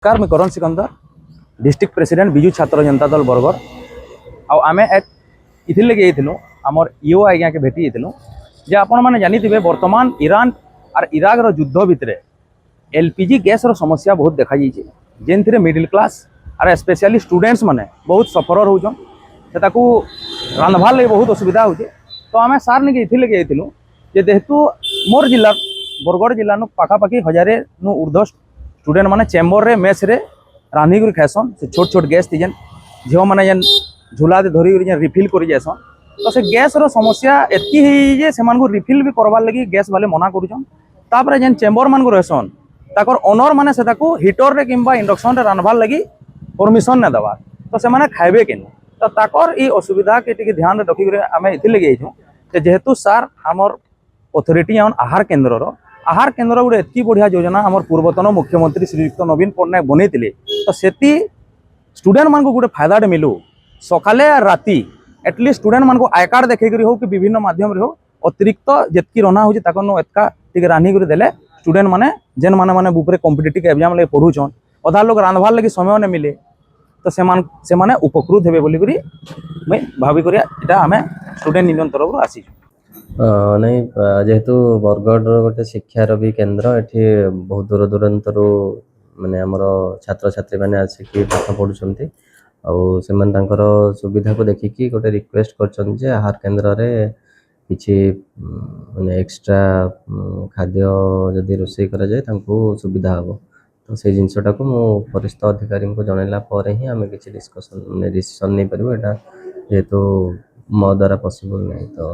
नमस्कार मैं करण Sikandar district president Biju छात्र जनता दल बरगढ़ आमे इथिर लगे आमर ईओ आज्ञा के भेटी जे आपण मैंने जानी बर्तमान ईरान और इराक युद्ध भितर एलपीजी गैस समस्या बहुत देखा जेन थी मिडिल क्लास और स्पेशली स्टूडेंट्स माने बहुत सफर होचन से रांधवार लगे बहुत असुविधा हो। तो आम सार नहीं इथिर लगे जे जेहेतु मोर जिला बरगढ़ जिला पाखापाखि 1000 ऊर्ध्व स्टूडेंट माने चेम्बर रे मेस रे रांधी कर खाएसन से छोट छोट गैस थी जेन झील मैंने जेन झूला धरी रिफिल कर जाएसन। तो से गैस रो समस्या एतकी है से रिफिल भी करवार लगी गैस वाले मना करुछन। तापर जेन चेम्बर मान को रहसन ताकर ओनर माने से हिटर रे किंबा इंडक्शन रे रांधवार लगी परमिशन ने दबार तो से माने खाइबे केन। तो ताकर ई असुविधा के टिके ध्यान रखी आम इथि लगे आइछुं जेहेतु सार आमर अथॉरिटी आहार केन्द्र गोटे एतकी बढ़िया योजना आमर पूर्वतन मुख्यमंत्री श्रीयुक्त नवीन पट्टनायक बनई तो सेती स्टूडेंट मान को गोटे फायदा मिलू सकाले राति एटलिस्ट स्टूडेंट मान को आई कार्ड देखकर हो कि विभिन्न माध्यम रे हो अतिरिक्त जेतकी रना हो एतका टिके रांधी कर देले स्टूडेंट माने जेन माने बुक रे कॉम्पिटिटिव एग्जाम लगे पढ़ुछन अधा लोग रांधवार लगी समय ने मिले तो से माने उपकृत हेबे बोली करी मैं भावी करिया एटा हमें स्टूडेंट यूनियन तरफ आसी। नहीं जेहेतु बरगढ़ गोटे शिक्षार भी केन्द्र एठी बहुत दूर दूरांतर माने हमर छात्र छात्री मैंने आसिक पाठ पढ़ुंट और सुविधा को देखिकी गोटे रिक्वेस्ट कर आहार केन्द्र रे किछि माने एक्स्ट्रा खाद्य जदि रोषे करा जाए तांको सुविधा हम तो से जिनसटा को मो वरिष्ठ अधिकारी को जनइला पर ही आम किसी डिस्कसन माने डिसीजन नहीं पारू एटा जेहेतु मो द्वारा पॉसिबल नहीं तो